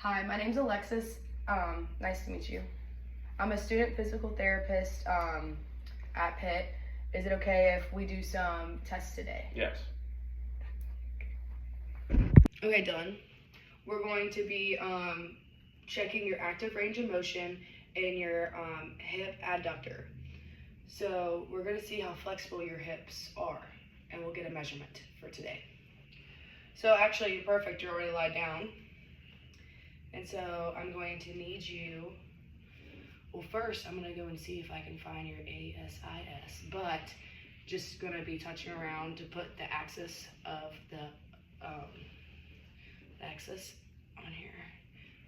Hi, my name's Alexis. Nice to meet you. I'm a student physical therapist at Pitt. Is it okay if we do some tests today? Yes. Okay, Dylan. We're going to be checking your active range of motion and your hip adductor. So we're going to see how flexible your hips are, and we'll get a measurement for today. So actually, you're perfect. You're already lied down. And so I'm going to need you, well, first I'm going to go and see if I can find your ASIS, but just going to be touching around to put the axis of the axis on here,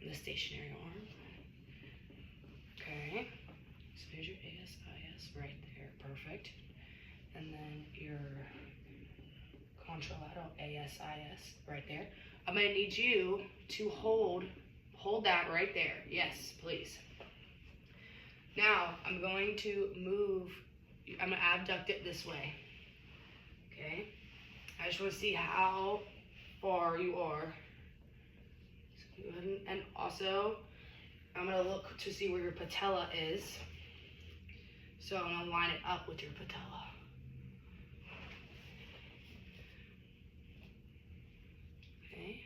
in the stationary arm. Okay, so here's your ASIS right there, perfect. And then your contralateral ASIS right there. I'm going to need you to hold that right there. Yes, please. Now, I'm going to move, I'm going to abduct it this way. Okay? I just want to see how far you are. So go ahead and also, I'm going to look to see where your patella is. So I'm going to line it up with your patella. Okay?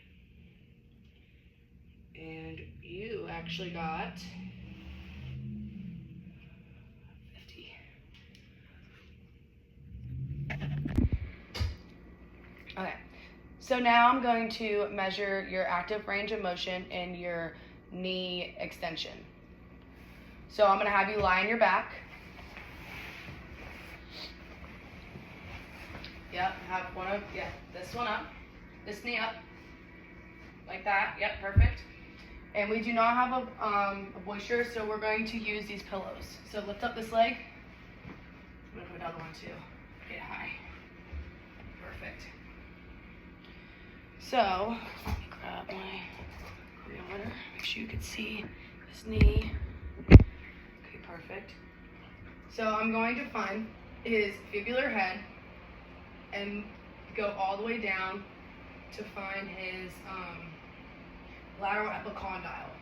And you actually got 50. Okay, so now I'm going to measure your active range of motion and your knee extension. So I'm going to have you lie on your back. Yep, have this one up, this knee up, like that. Yep, perfect. And we do not have a bolster, so we're going to use these pillows. So lift up this leg. I'm going to put another one too. Get high. Perfect. So, let me grab my chronometer. Make sure you can see this knee. Okay, perfect. So I'm going to find his fibular head and go all the way down to find his lateral epicondyle.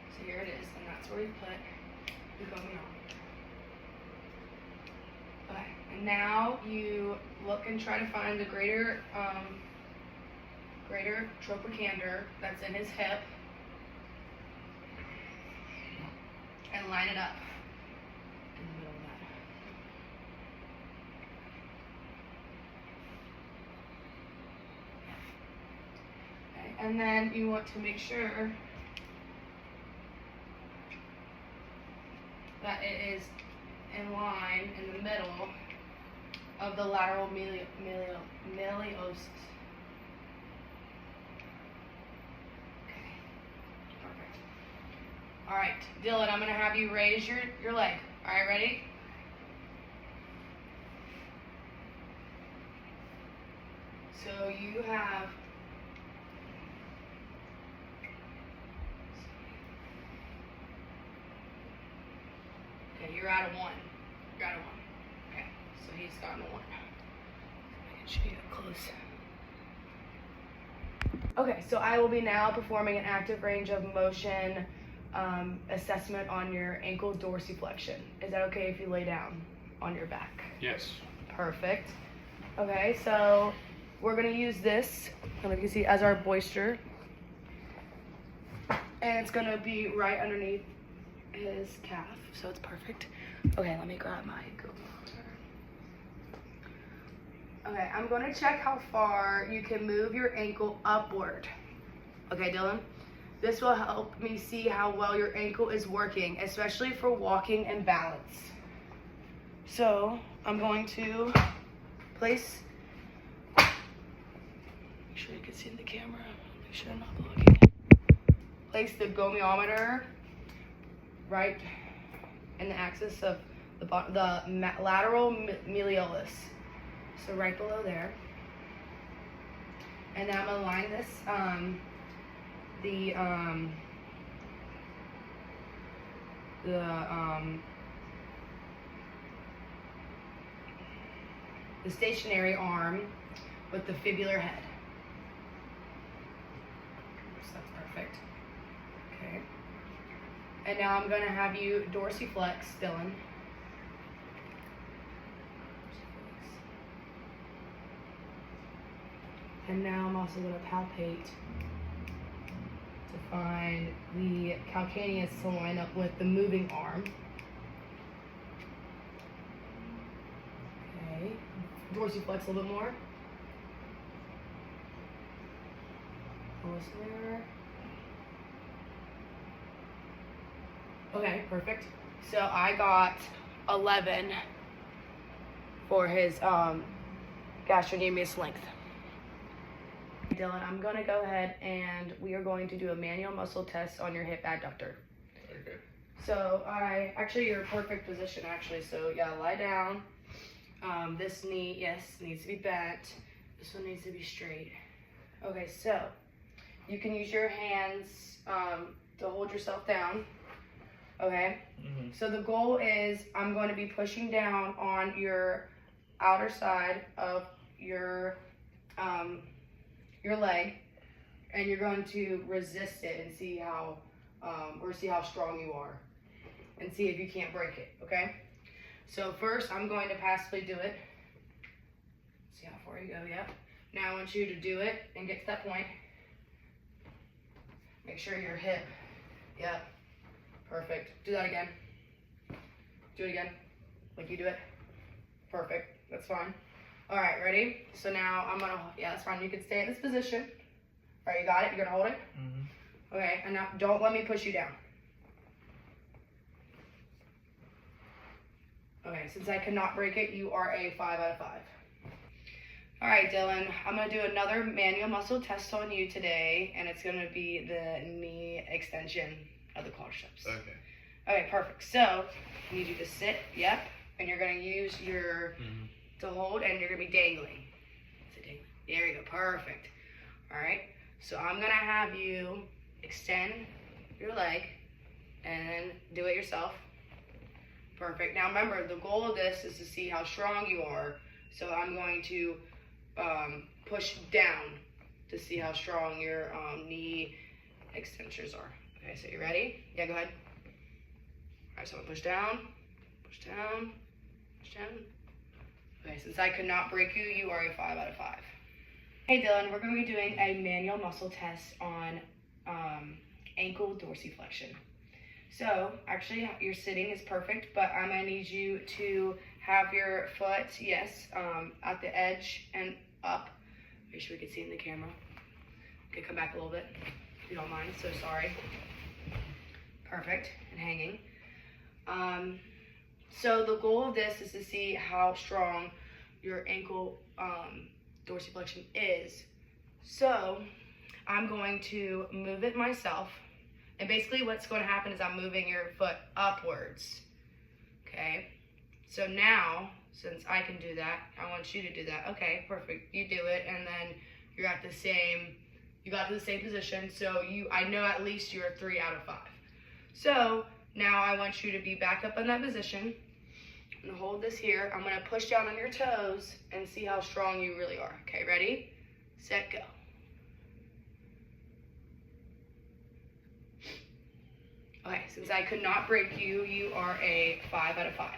So here it is, and that's where you put the gomio. Okay, and now you look and try to find the greater trochanter that's in his hip, and line it up in the middle of that. Okay, and then you want to make sure that it is in line in the middle of the lateral malleolus. Okay, perfect. All right, Dylan, I'm gonna have you raise your leg. All right, ready? So you have you're out of one. You're out of one. Okay, so he's gotten a one. I can show you up close. Okay, so I will be now performing an active range of motion assessment on your ankle dorsiflexion. Is that okay if you lay down on your back? Yes. Perfect. Okay, so we're gonna use this, you can see, as our bolster. And it's gonna be right underneath his calf, so it's perfect. Okay, let me grab my gomiometer. Okay, I'm going to check how far you can move your ankle upward. Okay, Dylan? This will help me see how well your ankle is working, especially for walking and balance. So, I'm going to place, make sure you can see in the camera, make sure I'm not blocking it. Place the gomiometer right in the axis of the lateral malleolus. So right below there. And then I'm gonna line this, the stationary arm with the fibular head. So that's perfect. And now I'm going to have you dorsiflex, Dylan. And now I'm also going to palpate to find the calcaneus to line up with the moving arm. Okay, dorsiflex a little bit more. Almost there. Okay, perfect. So I got 11 for his gastrocnemius length. Dylan, I'm going to go ahead and we are going to do a manual muscle test on your hip adductor. Okay. So actually your perfect position actually. So yeah, lie down. This knee, yes, needs to be bent. This one needs to be straight. Okay, so you can use your hands to hold yourself down. Okay. Mm-hmm. So the goal is I'm going to be pushing down on your outer side of your leg, and you're going to resist it and see how strong you are, and see if you can't break it. Okay. So first, I'm going to passively do it. See how far you go. Yep. Now I want you to do it and get to that point. Make sure your hip. Yep. Perfect. Do that again. Do it again. Like you do it. Perfect. That's fine. All right, ready? So now I'm gonna, yeah, that's fine. You can stay in this position. All right, you got it? You're gonna hold it? Mm-hmm. Okay, and now don't let me push you down. Okay, since I cannot break it, you are a 5 out of 5. All right, Dylan, I'm gonna do another manual muscle test on you today, and it's gonna be the knee extension of the quadriceps. Okay. Okay, perfect. So I need you to sit, yep, and you're gonna use your to hold, and you're gonna be dangling. Sit dangling. There you go, perfect. All right, so I'm gonna have you extend your leg and do it yourself. Perfect. Now remember, the goal of this is to see how strong you are. So I'm going to push down to see how strong your knee extensors are. Okay, so you ready? Yeah, go ahead. All right, so I'm gonna push down, push down, push down. Okay, since I could not break you, you are a 5 out of 5. Hey Dylan, we're gonna be doing a manual muscle test on ankle dorsiflexion. So actually your sitting is perfect, but I'm gonna need you to have your foot, yes, at the edge and up. Make sure we can see in the camera. Okay, come back a little bit, if you don't mind, so sorry. Perfect, and hanging. So the goal of this is to see how strong your ankle dorsiflexion is. So I'm going to move it myself. And basically what's going to happen is I'm moving your foot upwards. Okay. So now, since I can do that, I want you to do that. Okay, perfect. You do it, and then you got to the same position. So I know at least you're a 3 out of 5. So now I want you to be back up in that position. I'm gonna hold this here. I'm gonna push down on your toes and see how strong you really are. Okay, ready, set, go. Okay, since I could not break you, you are a 5 out of 5.